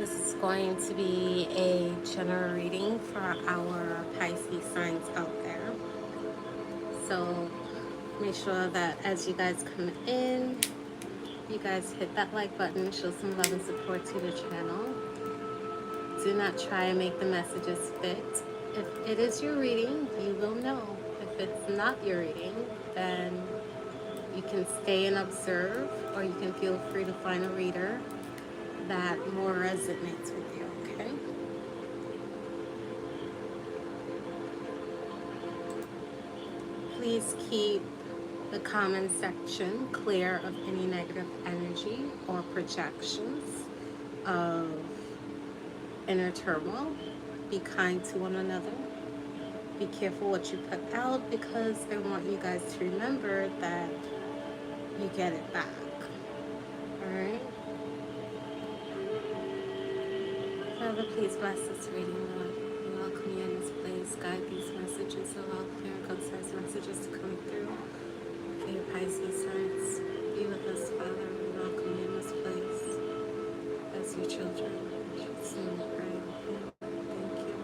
This is going to be a general reading for our Pisces signs out there. So make sure that as you guys come in, you guys hit that like button, show some love and support to the channel. Do not try and make the messages fit. If it is your reading, you will know. If it's not your reading, then you can stay and observe, or you can feel free to find a reader that more resonates with you, okay? Please keep the comment section clear of any negative energy or projections of inner turmoil. Be kind to one another. Be careful what you put out, because I want you guys to remember that you get it back. Alright? Father, please bless this reading, Lord. We welcome you in this place. Guide these messages, allow clear and concise messages to come through for your Pisces signs. Be with us, Father. We welcome you in this place as your children. In Jesus' name we pray. Thank you.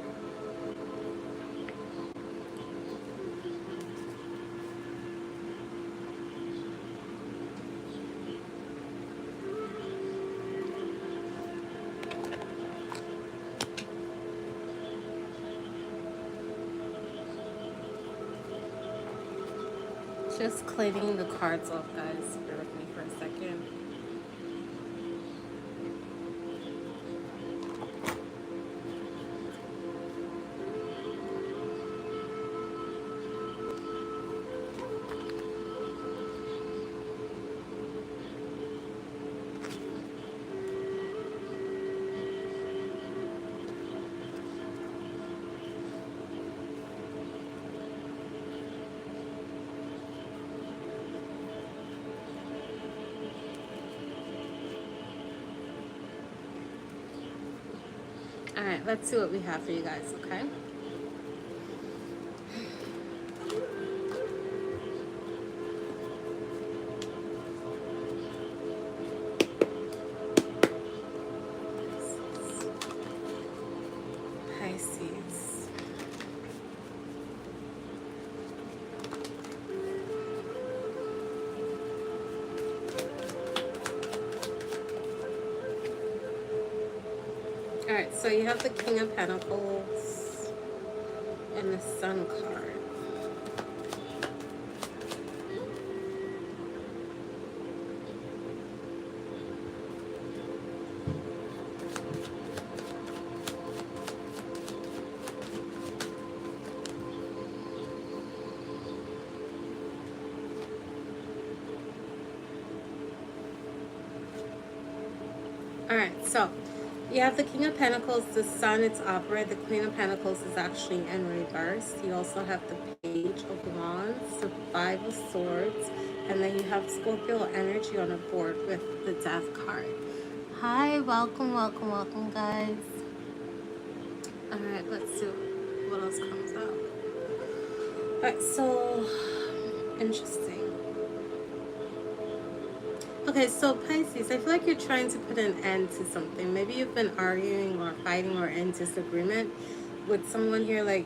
Just cleaning the cards off, guys. Bear with me for a second. Alright, let's see what we have for you guys, okay? Pisces. Alright, so you have the King of Pentacles and the Sun card. Alright, so you have the King of Pentacles, the Sun, it's upright. The Queen of Pentacles is actually in reverse. You also have the Page of Wands, the Five of Swords, and then you have Scorpio energy on the board with the Death card. Hi, welcome, welcome, welcome, guys. Alright, let's see what else comes out. Alright, so interesting. Okay, so Pisces, I feel like you're trying to put an end to something. Maybe you've been arguing or fighting or in disagreement with someone here. Like,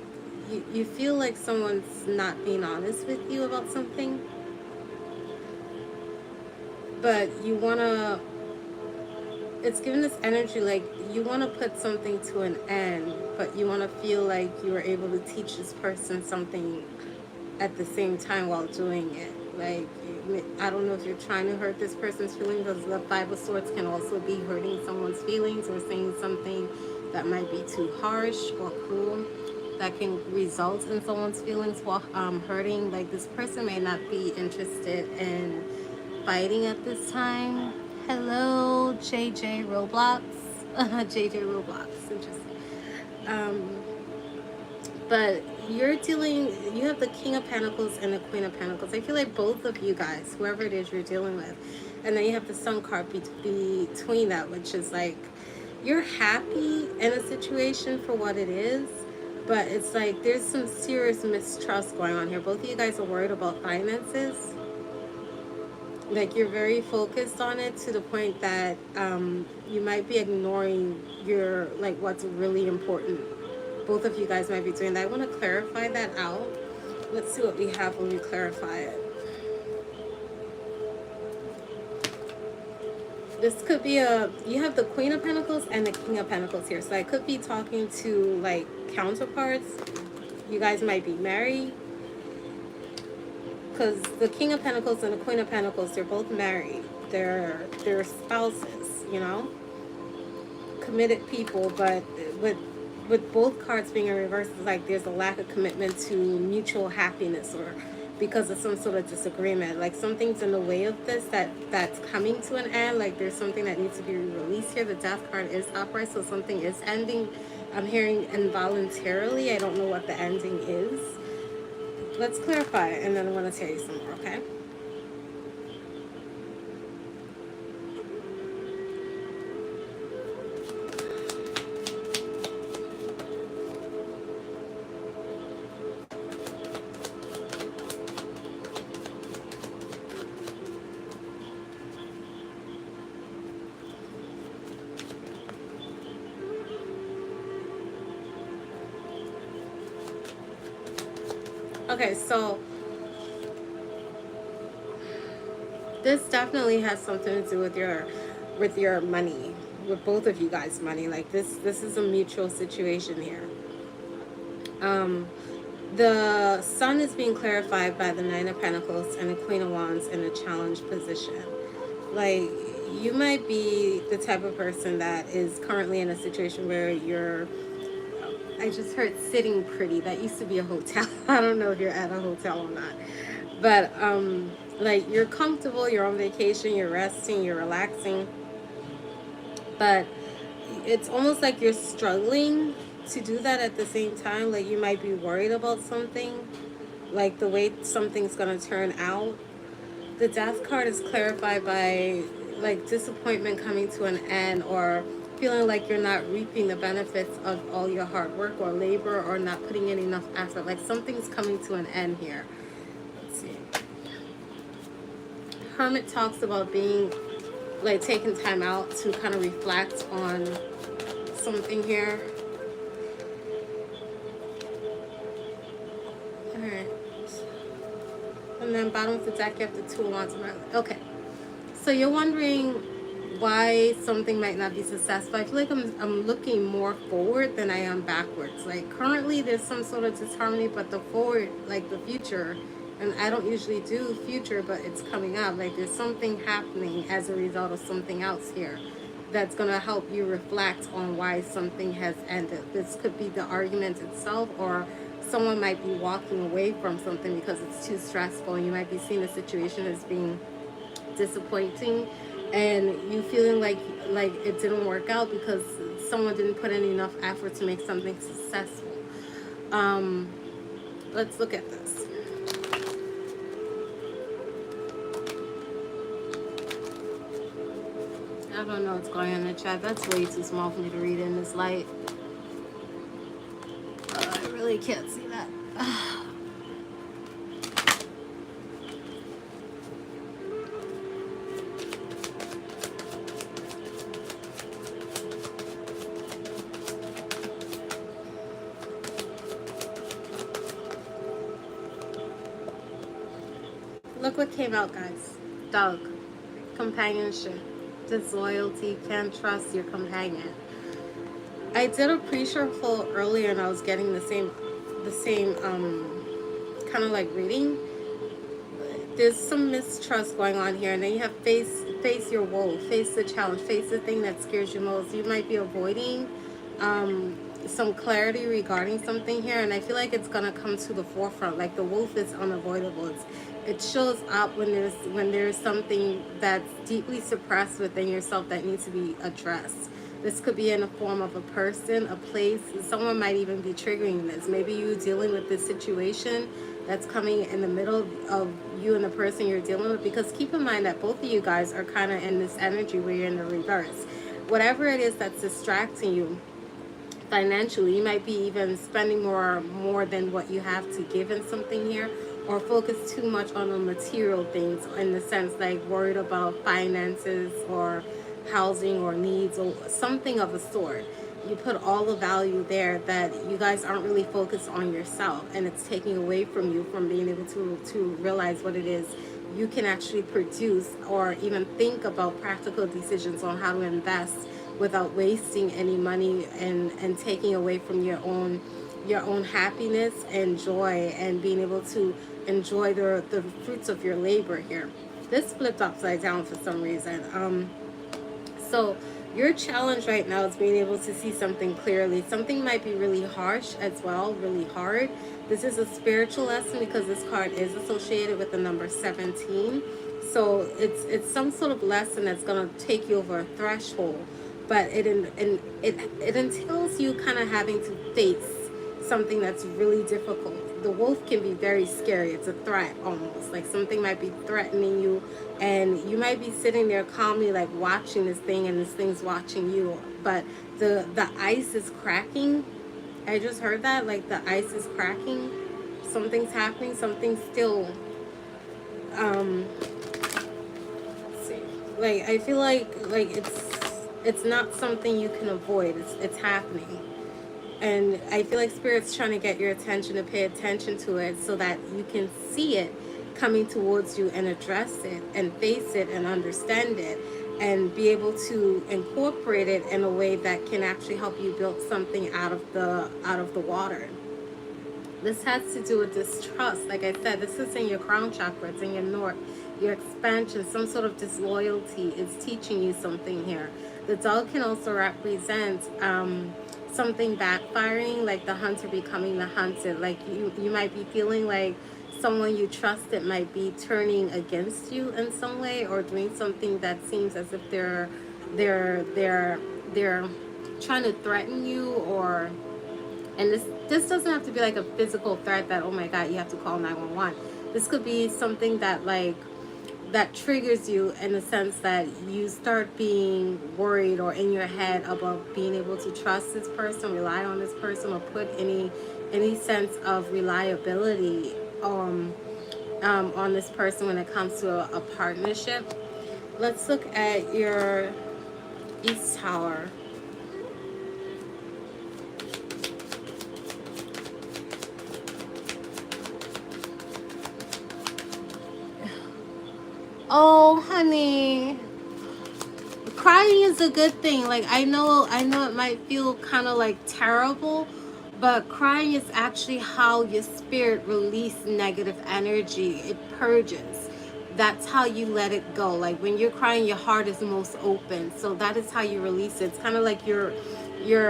you feel like someone's not being honest with you about something. But you want to, it's giving this energy like you want to put something to an end, but you want to feel like you were able to teach this person something at the same time while doing it. Like, I don't know if you're trying to hurt this person's feelings, because the Five of Swords can also be hurting someone's feelings or saying something that might be too harsh or cruel that can result in someone's feelings while hurting. Like, this person may not be interested in fighting at this time. Hello, JJ Roblox. JJ Roblox, interesting. But you're dealing, you have the King of Pentacles and the Queen of Pentacles. I feel like both of you guys, whoever it is you're dealing with, and then you have the Sun card between that, which is like, you're happy in a situation for what it is, but it's like there's some serious mistrust going on here. Both of you guys are worried about finances. Like you're very focused on it to the point that you might be ignoring your, like, what's really important. Both of you guys might be doing that. I want to clarify that out. Let's see what we have when we clarify it. This could be you have the Queen of Pentacles and the King of Pentacles here. So I could be talking to like counterparts. You guys might be married. Because the King of Pentacles and the Queen of Pentacles, they're both married. They're spouses, you know? Committed people, but with both cards being in reverse, it's like there's a lack of commitment to mutual happiness, or because of some sort of disagreement. Like something's in the way of this that's coming to an end. Like there's something that needs to be released here. The Death card is upright, so something is ending. I'm hearing involuntarily. I don't know what the ending is. Let's clarify it, and then I'm going to tell you some more, okay? Okay, so this definitely has something to do with your money, with both of you guys' money. Like this is a mutual situation here. The Sun is being clarified by the Nine of Pentacles and the Queen of Wands in a challenged position. Like you might be the type of person that is currently in a situation where you're, I just heard sitting pretty. That used to be a hotel. I don't know if you're at a hotel or not. But like you're comfortable, you're on vacation, you're resting, you're relaxing. But it's almost like you're struggling to do that at the same time. Like you might be worried about something, like the way something's going to turn out. The Death card is clarified by like disappointment coming to an end, or feeling like you're not reaping the benefits of all your hard work or labor, or not putting in enough effort. Like something's coming to an end here. Let's see. Hermit talks about being like taking time out to kind of reflect on something here. All right. And then bottom of the deck, you have the Two of Wands. Okay. So you're wondering why something might not be successful. I feel like I'm looking more forward than I am backwards. Like currently there's some sort of disharmony, but the forward, like the future, and I don't usually do future, but it's coming up. Like there's something happening as a result of something else here that's going to help you reflect on why something has ended. This could be the argument itself, or someone might be walking away from something because it's too stressful. You might be seeing the situation as being disappointing, and you feeling like it didn't work out because someone didn't put in enough effort to make something successful. Let's look at this. I don't know what's going on in the chat. That's way too small for me to read in this light. I really can't see that. Look what came out, guys. Dog. Companionship. Disloyalty. Can't trust your companion. I did a pre-shuffle earlier and I was getting the same kind of like reading. There's some mistrust going on here, and then you have face your woe, face the challenge, face the thing that scares you most. You might be avoiding some clarity regarding something here, and I feel like it's gonna come to the forefront. Like the wolf is unavoidable. It shows up when there's something that's deeply suppressed within yourself that needs to be addressed. This could be in the form of a person, a place. Someone might even be triggering this. Maybe you dealing with this situation that's coming in the middle of you and the person you're dealing with. Because keep in mind that both of you guys are kind of in this energy where you're in the reverse. Whatever it is that's distracting you financially, you might be even spending more than what you have to give in something here, or focus too much on the material things, in the sense like worried about finances or housing or needs or something of a sort. You put all the value there that you guys aren't really focused on yourself, and it's taking away from you from being able to realize what it is you can actually produce, or even think about practical decisions on how to invest without wasting any money, and taking away from your own happiness and joy, and being able to enjoy the fruits of your labor here. This flipped upside down for some reason. So your challenge right now is being able to see something clearly. Something might be really harsh as well, really hard. This is a spiritual lesson because this card is associated with the number 17. So it's some sort of lesson that's going to take you over a threshold. But it entails you kind of having to face something that's really difficult. The wolf can be very scary. It's a threat almost. Like something might be threatening you, and you might be sitting there calmly like watching this thing, and this thing's watching you. But the ice is cracking. I just heard that. Like the ice is cracking. Something's happening. Something's still let's see. Like I feel like it's not something you can avoid. It's happening. And I feel like Spirit's trying to get your attention to pay attention to it so that you can see it coming towards you and address it and face it and understand it and be able to incorporate it in a way that can actually help you build something out of the water. This has to do with distrust. Like I said, this is in your crown chakra. It's in your north. Your expansion, some sort of disloyalty is teaching you something here. The dog can also represent something backfiring, like the hunter becoming the hunted. Like you might be feeling like someone you trusted might be turning against you in some way, or doing something that seems as if they're trying to threaten you. Or, and this doesn't have to be like a physical threat that, oh my god, you have to call 911. This could be something that that triggers you in the sense that you start being worried or in your head about being able to trust this person, rely on this person, or put any sense of reliability on this person when it comes to a partnership. Let's look at your East Tower. Oh, honey, crying is a good thing. Like I know it might feel kind of like terrible, but crying is actually how your spirit releases negative energy. It purges. That's how you let it go. Like when you're crying, your heart is most open. So that is how you release it. It's kind of like you're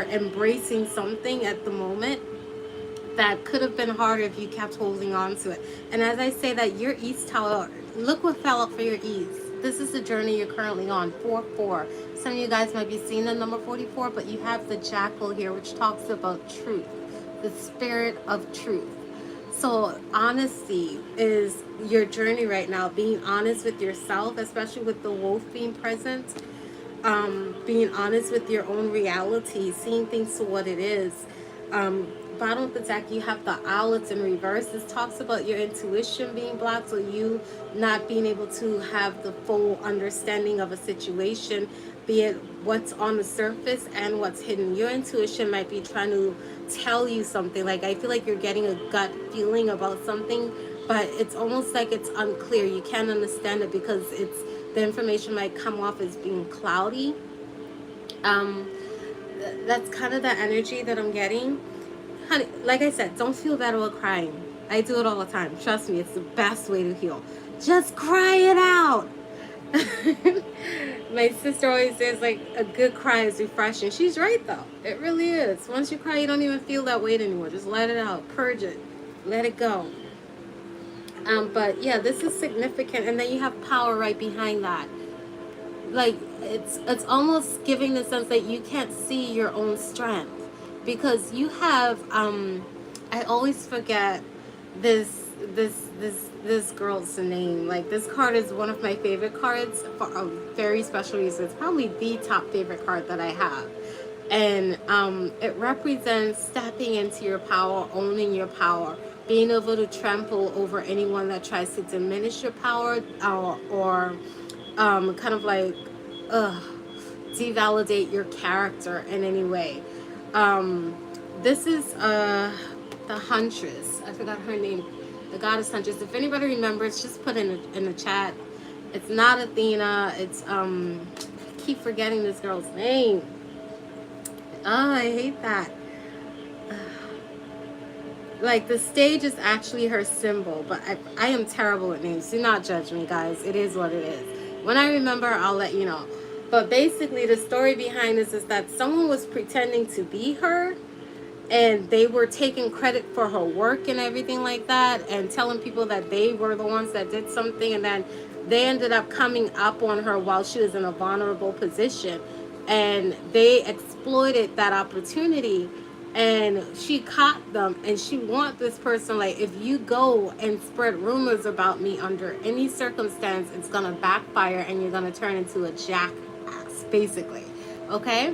embracing something at the moment that could have been harder if you kept holding on to it. And as I say that, your East Tower, look what fell out for your East. This is the journey you're currently on, 4-4. Some of you guys might be seeing the number 44, but you have the jackal here, which talks about truth, the spirit of truth. So honesty is your journey right now, being honest with yourself, especially with the wolf being present. Being honest with your own reality, seeing things for what it is. Bottom of the deck, you have the owlets in reverse. This talks about your intuition being blocked, so you not being able to have the full understanding of a situation, be it what's on the surface and what's hidden. Your intuition might be trying to tell you something. Like I feel like you're getting a gut feeling about something, but it's almost like it's unclear. You can't understand it because the information might come off as being cloudy. That's kind of the energy that I'm getting. Honey, like I said, don't feel bad about crying. I do it all the time. Trust me, it's the best way to heal. Just cry it out. My sister always says, like, a good cry is refreshing. She's right, though. It really is. Once you cry, you don't even feel that weight anymore. Just let it out. Purge it. Let it go. But, yeah, this is significant. And then you have power right behind that. Like, it's almost giving the sense that you can't see your own strength. Because you have, I always forget this girl's name. Like, this card is one of my favorite cards for a very special reason. It's probably the top favorite card that I have. And it represents stepping into your power, owning your power, being able to trample over anyone that tries to diminish your power, or kind of like devalidate your character in any way. This is the Huntress. I forgot her name. The goddess Huntress. If anybody remembers, just put in the chat. It's not Athena. It's I keep forgetting this girl's name. Oh, I hate that. Like, the stage is actually her symbol, but I am terrible at names. Do not judge me, guys. It is what it is. When I remember, I'll let you know. But basically, the story behind this is that someone was pretending to be her, and they were taking credit for her work and everything like that, and telling people that they were the ones that did something, and then they ended up coming up on her while she was in a vulnerable position, and they exploited that opportunity, and she caught them, and she want this person, like, if you go and spread rumors about me under any circumstance, it's gonna backfire and you're gonna turn into a jackass, basically. Okay?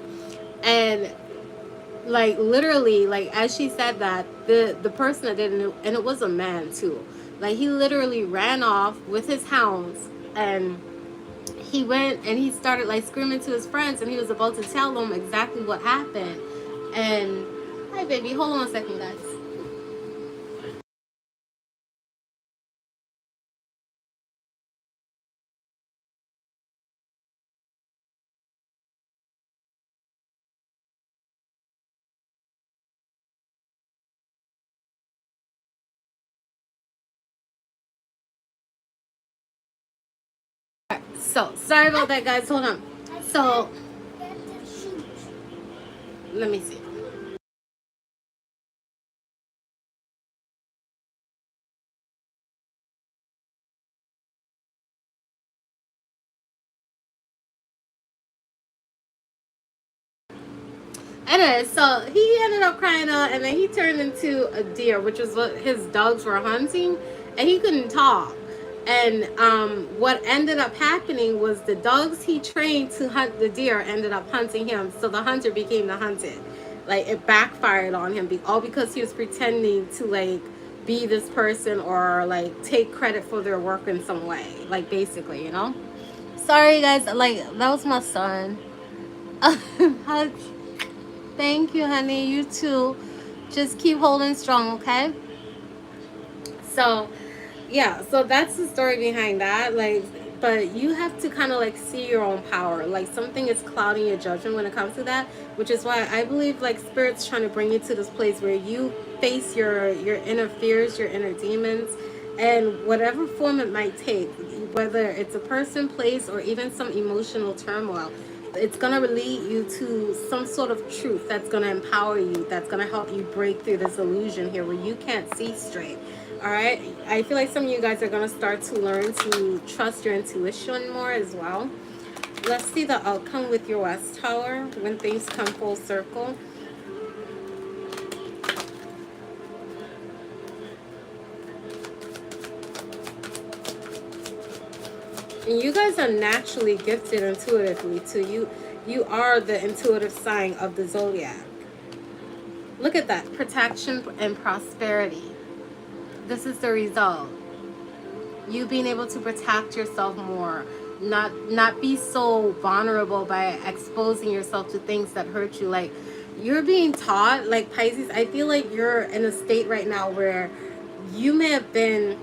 And like, literally, like, as she said that, the person that did it, and it was a man too, like, he literally ran off with his hounds, and he went and he started like screaming to his friends, and he was about to tell them exactly what happened. And hi baby, hold on a second, guys. So sorry about that, guys. Hold on. So let me see. Anyway, so he ended up crying out, and then he turned into a deer, which is what his dogs were hunting, and he couldn't talk. And what ended up happening was the dogs he trained to hunt the deer ended up hunting him, so the hunter became the hunted. Like, it backfired on him, all because he was pretending to like be this person, or like take credit for their work in some way, like, basically, you know. Sorry guys, like, that was my son. Thank you, honey. You too. Just keep holding strong, okay? So, yeah. So that's the story behind that. Like, but you have to kind of like see your own power. Like, something is clouding your judgment when it comes to that, which is why I believe like Spirit's trying to bring you to this place where you face your inner fears, your inner demons, and whatever form it might take, whether it's a person, place, or even some emotional turmoil. It's going to lead you to some sort of truth that's going to empower you, that's going to help you break through this illusion here where you can't see straight. All right? I feel like some of you guys are going to start to learn to trust your intuition more as well. Let's see the outcome with your West Tower when things come full circle. And you guys are naturally gifted intuitively too. You are the intuitive sign of the zodiac. Look at that. Protection and prosperity. This is the result. You being able to protect yourself more. Not be so vulnerable by exposing yourself to things that hurt you. Like, you're being taught, like, Pisces, I feel like you're in a state right now where you may have been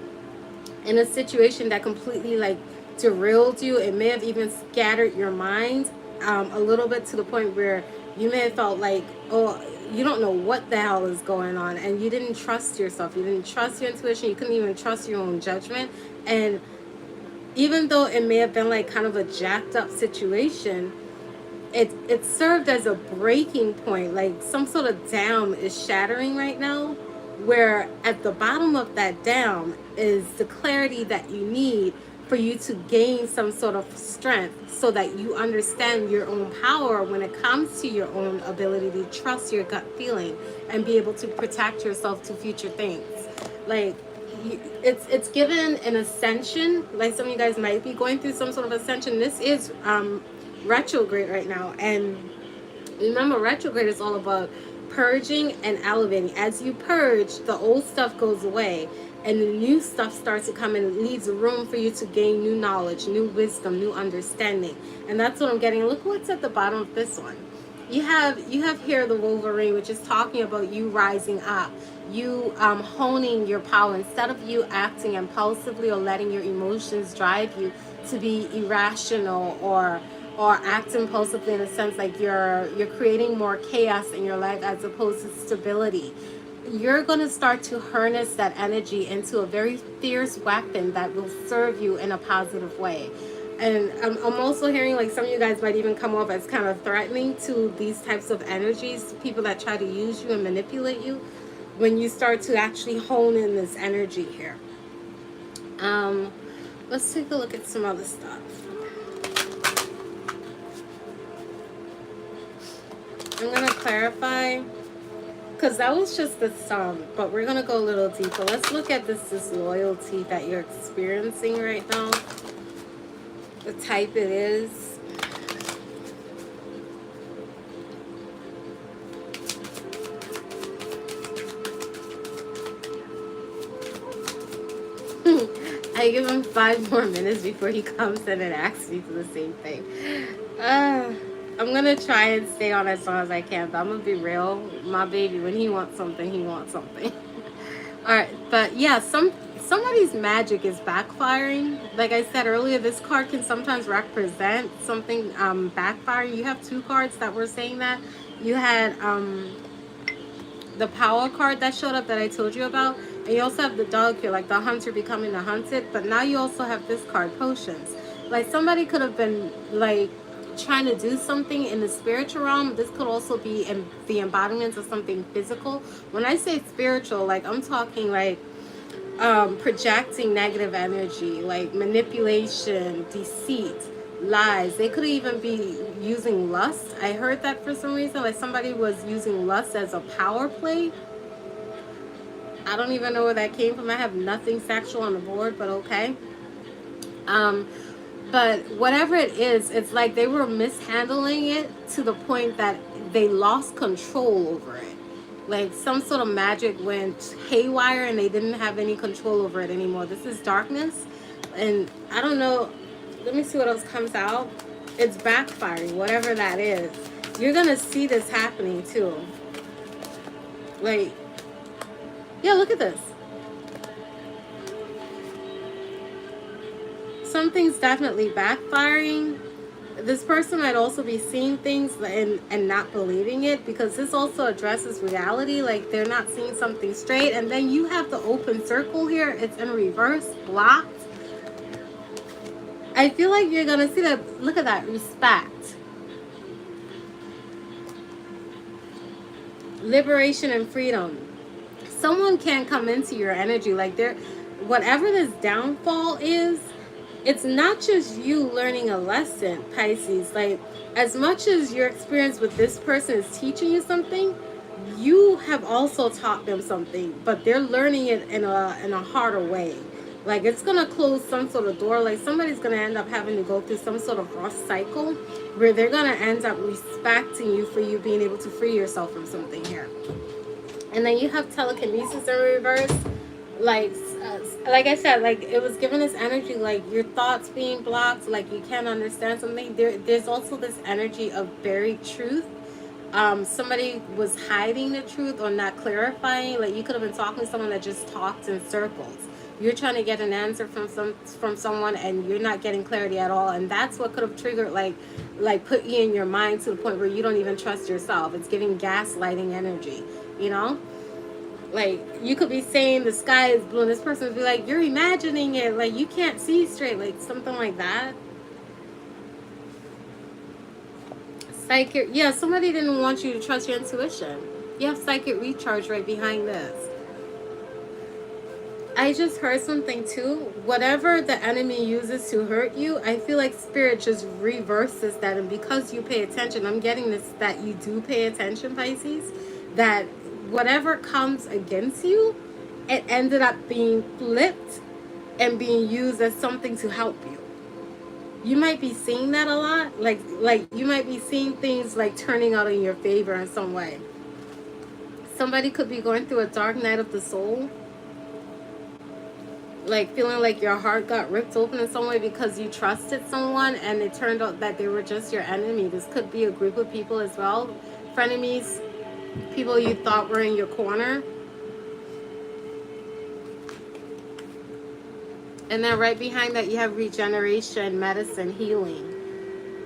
in a situation that completely like derailed you. It may have even scattered your mind a little bit, to the point where you may have felt like, oh, you don't know what the hell is going on, and you didn't trust yourself, you didn't trust your intuition, you couldn't even trust your own judgment. And even though it may have been like kind of a jacked up situation, it served as a breaking point. Like, some sort of dam is shattering right now, where at the bottom of that dam is the clarity that you need for you to gain some sort of strength, so that you understand your own power when it comes to your own ability to trust your gut feeling and be able to protect yourself to future things. Like, it's given an ascension. Like, some of you guys might be going through some sort of ascension. This is retrograde right now, and remember, retrograde is all about purging and elevating. As you purge, the old stuff goes away and the new stuff starts to come in. It leaves room for you to gain new knowledge, new wisdom, new understanding. And that's what I'm getting. Look what's at the bottom of this one. You have here the Wolverine, which is talking about you rising up, you honing your power instead of you acting impulsively or letting your emotions drive you to be irrational or act impulsively, in a sense like you're creating more chaos in your life as opposed to stability. You're going to start to harness that energy into a very fierce weapon that will serve you in a positive way. And I'm also hearing like some of you guys might even come off as kind of threatening to these types of energies, people that try to use you and manipulate you, when you start to actually hone in this energy here. Let's take a look at some other stuff. I'm going to clarify, because that was just the sum, but we're going to go a little deeper. Let's look at this disloyalty that you're experiencing right now. The type it is. I give him 5 more minutes before he comes in and asks me for the same thing. I'm gonna try and stay on as long as I can, but I'm gonna be real. My baby, when he wants something, he wants something. All right, but yeah, somebody's magic is backfiring. Like I said earlier, this card can sometimes represent something backfiring. You have 2 cards that were saying that. You had the power card that showed up that I told you about, and you also have the dog here, like the hunter becoming the hunted. But now you also have this card, potions. Like somebody could have been like trying to do something in the spiritual realm. This could also be in the embodiment of something physical. When I say spiritual, like I'm talking like projecting negative energy, like manipulation, deceit, lies. They could even be using lust. I heard that for some reason, like somebody was using lust as a power play. I don't even know where that came from. I have nothing sexual on the board, but okay. But whatever it is, it's like they were mishandling it to the point that they lost control over it. Like some sort of magic went haywire and they didn't have any control over it anymore. This is darkness. And I don't know. Let me see what else comes out. It's backfiring, whatever that is. You're going to see this happening too. Like, yeah, look at this. Something's definitely backfiring. This person might also be seeing things and not believing it, because this also addresses reality. Like they're not seeing something straight. And then you have the open circle here. It's in reverse, blocked. I feel like you're going to see that. Look at that. Respect. Liberation and freedom. Someone can come into your energy. Like whatever this downfall is, it's not just you learning a lesson, Pisces. Like, as much as your experience with this person is teaching you something, you have also taught them something, but they're learning it in a harder way. Like, it's going to close some sort of door. Like, somebody's going to end up having to go through some sort of rough cycle where they're going to end up respecting you for you being able to free yourself from something here. And then you have telekinesis in reverse. Like I said, like it was given this energy, like your thoughts being blocked, like you can't understand something. There's also this energy of buried truth. Somebody was hiding the truth or not clarifying. Like you could have been talking to someone that just talked in circles. You're trying to get an answer from someone and you're not getting clarity at all. And that's what could have triggered, like put you in your mind to the point where you don't even trust yourself. It's giving gaslighting energy, you know? Like, you could be saying the sky is blue and this person would be like, you're imagining it. Like, you can't see straight. Like, something like that. Psychic. Yeah, somebody didn't want you to trust your intuition. You have psychic recharge right behind this. I just heard something too. Whatever the enemy uses to hurt you, I feel like spirit just reverses that. And because you pay attention, I'm getting this, that you do pay attention, Pisces, that whatever comes against you, it ended up being flipped and being used as something to help you. You might be seeing that a lot. Like you might be seeing things like turning out in your favor in some way. Somebody could be going through a dark night of the soul, like feeling like your heart got ripped open in some way because you trusted someone and it turned out that they were just your enemy. This could be a group of people as well, frenemies, people you thought were in your corner. And then right behind that you have regeneration, medicine, healing.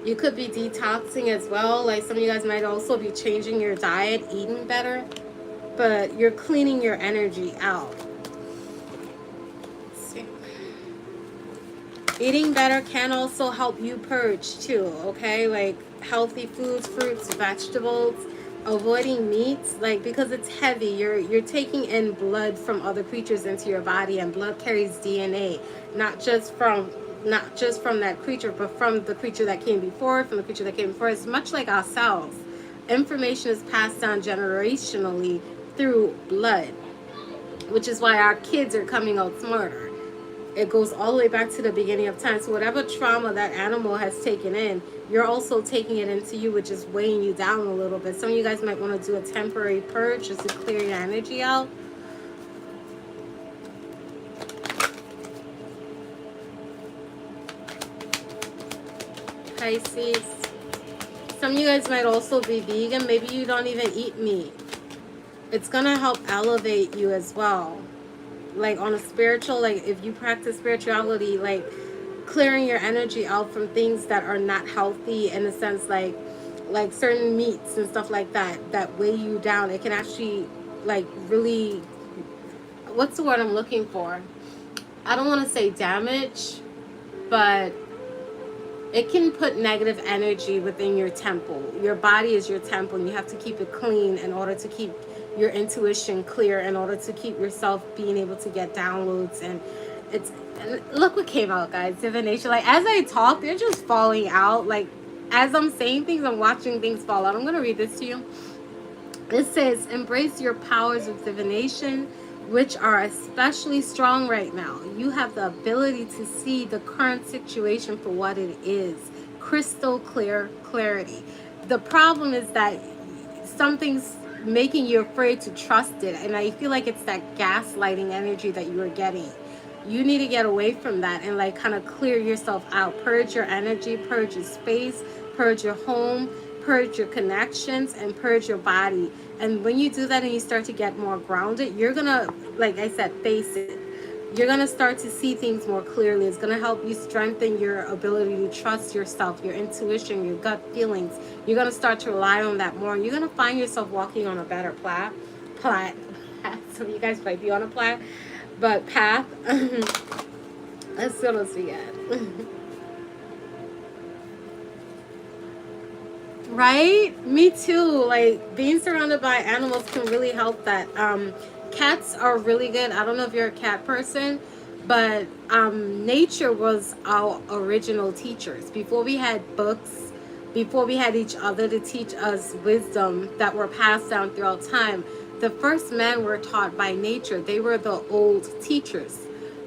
You could be detoxing as well. Like some of you guys might also be changing your diet, eating better, but you're cleaning your energy out. Let's see. Eating better can also help you purge too, okay? Like healthy foods, fruits, vegetables, avoiding meats, like because it's heavy. You're taking in blood from other creatures into your body, and blood carries DNA, not just from that creature, but from the creature that came before, from the creature that came before. It's much like ourselves. Information is passed down generationally through blood, which is why our kids are coming out smarter. It goes all the way back to the beginning of time. So whatever trauma that animal has taken in, you're also taking it into you, which is weighing you down a little bit. Some of you guys might want to do a temporary purge just to clear your energy out. Pisces. Some of you guys might also be vegan. Maybe you don't even eat meat. It's going to help elevate you as well. Like on a spiritual, like if you practice spirituality, like clearing your energy out from things that are not healthy, in a sense, like certain meats and stuff like that weigh you down. It can actually like really, what's the word I'm looking for? I don't want to say damage, but it can put negative energy within your temple. Your body is your temple, and you have to keep it clean in order to keep your intuition clear, in order to keep yourself being able to get downloads. And look what came out, guys. Divination. Like as I talk, they're just falling out. Like as I'm saying things, I'm watching things fall out. I'm going to read this to you. It says, embrace your powers of divination, which are especially strong right now. You have the ability to see the current situation for what it is. Crystal clear clarity. The problem is that something's making you afraid to trust it. And I feel like it's that gaslighting energy that you are getting. You need to get away from that and like kind of clear yourself out. Purge your energy, purge your space, purge your home, purge your connections, and purge your body. And when you do that and you start to get more grounded, you're gonna, like I said, face it. You're gonna start to see things more clearly. It's gonna help you strengthen your ability to trust yourself, your intuition, your gut feelings. You're gonna start to rely on that more. You're gonna find yourself walking on a better path. Some of you guys might be on a path, but path. Let's see what else we got. Right? Me too. Like being surrounded by animals can really help that. Cats are really good. I don't know if you're a cat person, but nature was our original teachers. Before we had books, before we had each other to teach us wisdom that were passed down throughout time, the first men were taught by nature. They were the old teachers.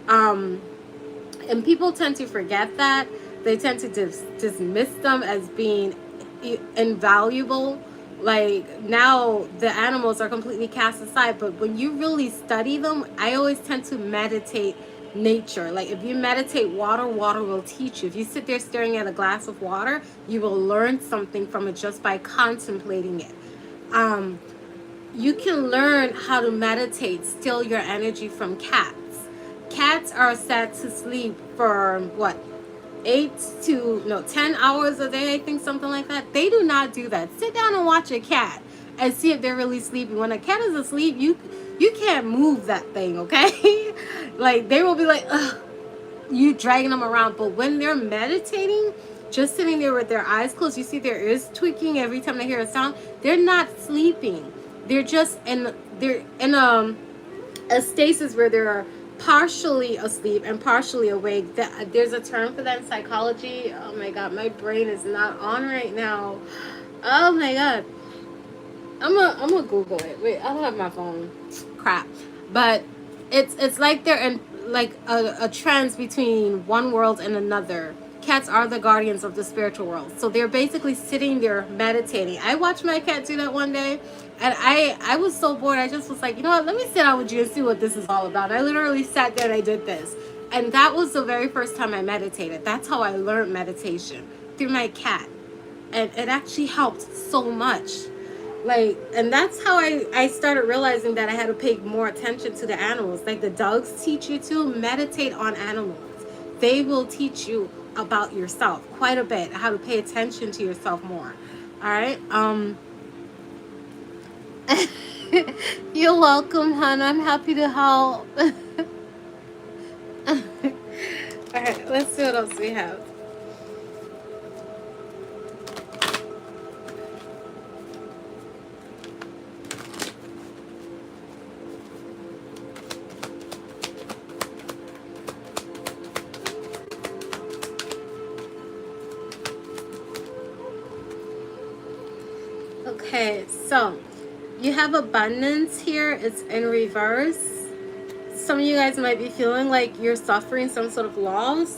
And people tend to forget that. They tend to dismiss them as being invaluable. Like now the animals are completely cast aside, but when you really study them, I always tend to meditate nature. Like if you meditate water, water will teach you. If you sit there staring at a glass of water, you will learn something from it just by contemplating it. You can learn how to meditate, still your energy from cats. Cats are set to sleep for what, 10 hours a day, I think, something like that. They do not do that. Sit down and watch a cat and see if they're really sleeping. When a cat is asleep, you can't move that thing, okay? Like they will be like, ugh, you dragging them around. But when they're meditating, just sitting there with their eyes closed, you see their ears tweaking every time they hear a sound. They're not sleeping. They're just in a stasis where they're partially asleep and partially awake. There's a term for that in psychology. Oh my god, my brain is not on right now. Oh my god, I'm gonna Google it. Wait, I don't have my phone. Crap. But it's like they're in like a trance between one world and another. Cats are the guardians of the spiritual world. So they're basically sitting there meditating. I watched my cat do that one day, and I was so bored. I just was like, you know what, let me sit down with you and see what this is all about. And I literally sat there and I did this. And that was the very first time I meditated. That's how I learned meditation, through my cat. And it actually helped so much. Like, and that's how I started realizing that I had to pay more attention to the animals. Like the dogs teach you to meditate on animals. They will teach you about yourself quite a bit, how to pay attention to yourself more. All right. You're welcome, hon. I'm happy to help. All right, let's see what else we have. Okay, so you have abundance here. It's in reverse. Some of you guys might be feeling like you're suffering some sort of loss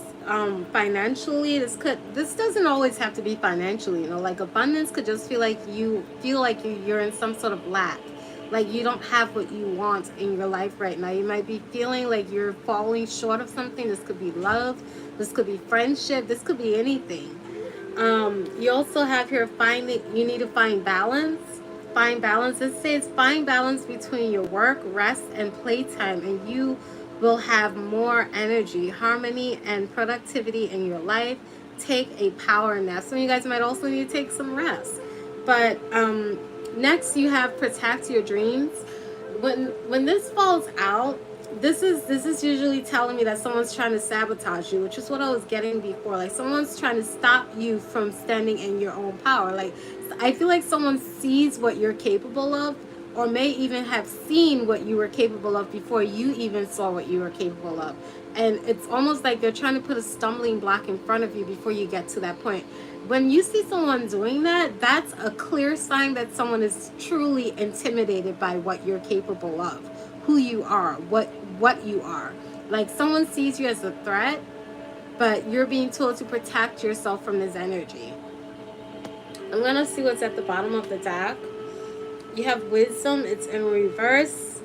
financially. This doesn't always have to be financially, you know, like abundance could just feel like you're in some sort of lack, like you don't have what you want in your life right now. You might be feeling like you're falling short of something. This could be love, this could be friendship, this could be anything. You also have here you need to find balance. Find balance. It says find balance between your work, rest, and playtime, and you will have more energy, harmony, and productivity in your life. Take a power nap. Some of you guys might also need to take some rest. But next you have protect your dreams. When this falls out, this is usually telling me that someone's trying to sabotage you, which is what I was getting before. Like someone's trying to stop you from standing in your own power. Like I feel like someone sees what you're capable of, or may even have seen what you were capable of before you even saw what you were capable of. And it's almost like they're trying to put a stumbling block in front of you before you get to that point. When you see someone doing that, that's a clear sign that someone is truly intimidated by what you're capable of, who you are, what you are. Like someone sees you as a threat, but you're being told to protect yourself from this energy. I'm gonna see what's at the bottom of the deck. You have wisdom, it's in reverse.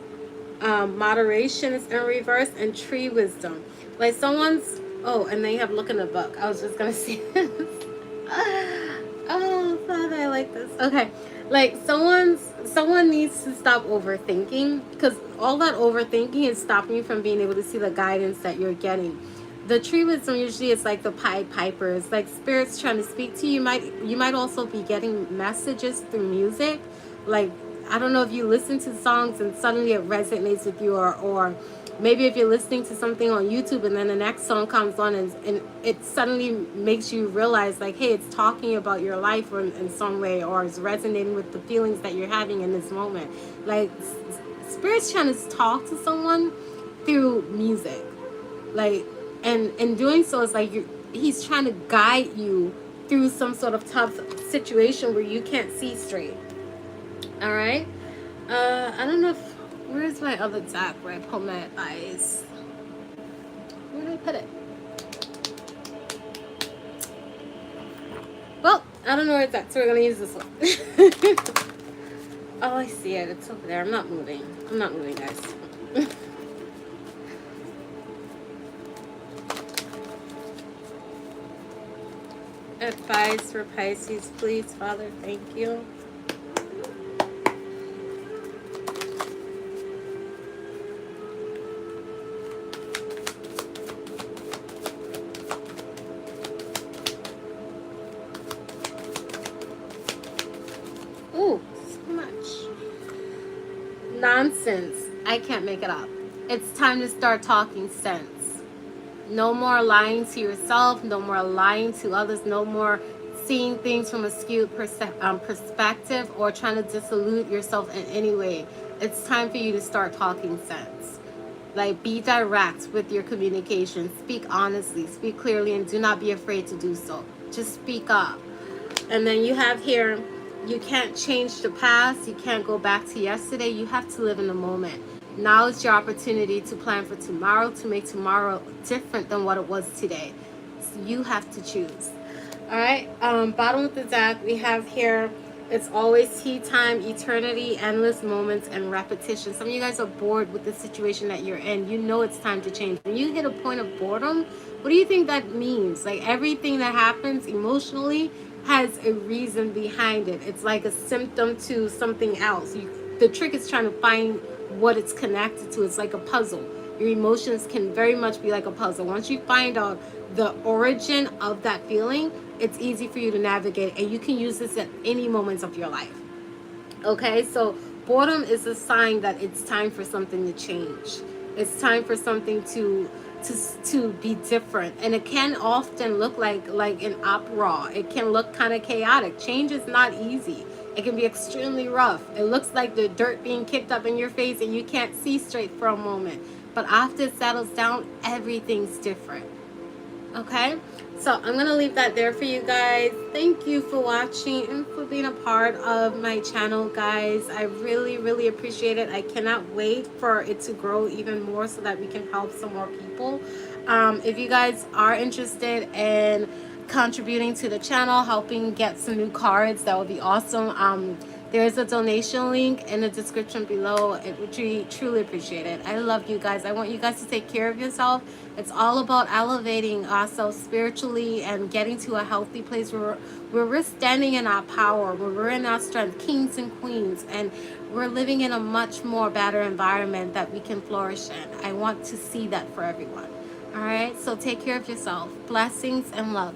Moderation is in reverse, and tree wisdom. Like someone's, oh, and then you have look in the book. I was just gonna say this. Oh, Father, I like this. Okay, like someone needs to stop overthinking, because all that overthinking is stopping you from being able to see the guidance that you're getting. The tree wisdom usually is like the Pied Piper. It's like spirits trying to speak to you. You might also be getting messages through music. Like, I don't know if you listen to songs and suddenly it resonates with you, or maybe if you're listening to something on YouTube and then the next song comes on and it suddenly makes you realize like, hey, it's talking about your life or in some way, or it's resonating with the feelings that you're having in this moment. Like spirit's trying to talk to someone through music. Like, and in doing so, it's like he's trying to guide you through some sort of tough situation where you can't see straight. All right. I don't know if, where's my other deck where I pull my eyes? Where did I put it? Well, I don't know where it's at, so we're gonna use this one. Oh, I see it. It's over there. I'm not moving, guys. Advice for Pisces, please, Father. Thank you. Ooh, so much nonsense. I can't make it up. It's time to start talking sense. No more lying to yourself, no more lying to others, no more seeing things from a skewed perspective or trying to dissolute yourself in any way. It's time for you to start talking sense. Like, be direct with your communication. Speak honestly, speak clearly, and do not be afraid to do so. Just speak up. And then you have here, you can't change the past, you can't go back to yesterday, you have to live in the moment. Now is your opportunity to plan for tomorrow, to make tomorrow different than what it was today. you have to choose. All right. Bottom of the deck, we have here, it's always tea time, eternity, endless moments, and repetition. Some of you guys are bored with the situation that you're in. You know it's time to change. When you hit a point of boredom, what do you think that means? Like, everything that happens emotionally has a reason behind it. It's like a symptom to something else. The trick is trying to find what it's connected to. It's like a puzzle. Your emotions can very much be like a puzzle. Once you find out the origin of that feeling, it's easy for you to navigate, and you can use this at any moments of your life. Okay, so boredom is a sign that it's time for something to change. It's time for something to be different, and it can often look like an opera. It can look kind of chaotic. Change is not easy. It can be extremely rough. It looks like the dirt being kicked up in your face and you can't see straight for a moment. But after it settles down, everything's different. Okay, so I'm gonna leave that there for you guys. Thank you for watching and for being a part of my channel, guys. I really appreciate it. I cannot wait for it to grow even more so that we can help some more people. If you guys are interested in contributing to the channel, helping get some new cards, that would be awesome. There's a donation link in the description below. It would truly appreciate it. I love you guys. I want you guys to take care of yourself. It's all about elevating ourselves spiritually and getting to a healthy place where we're standing in our power, where we're in our strength, kings and queens, and we're living in a much more better environment that we can flourish in. I want to see that for everyone. All right, so take care of yourself. Blessings and love.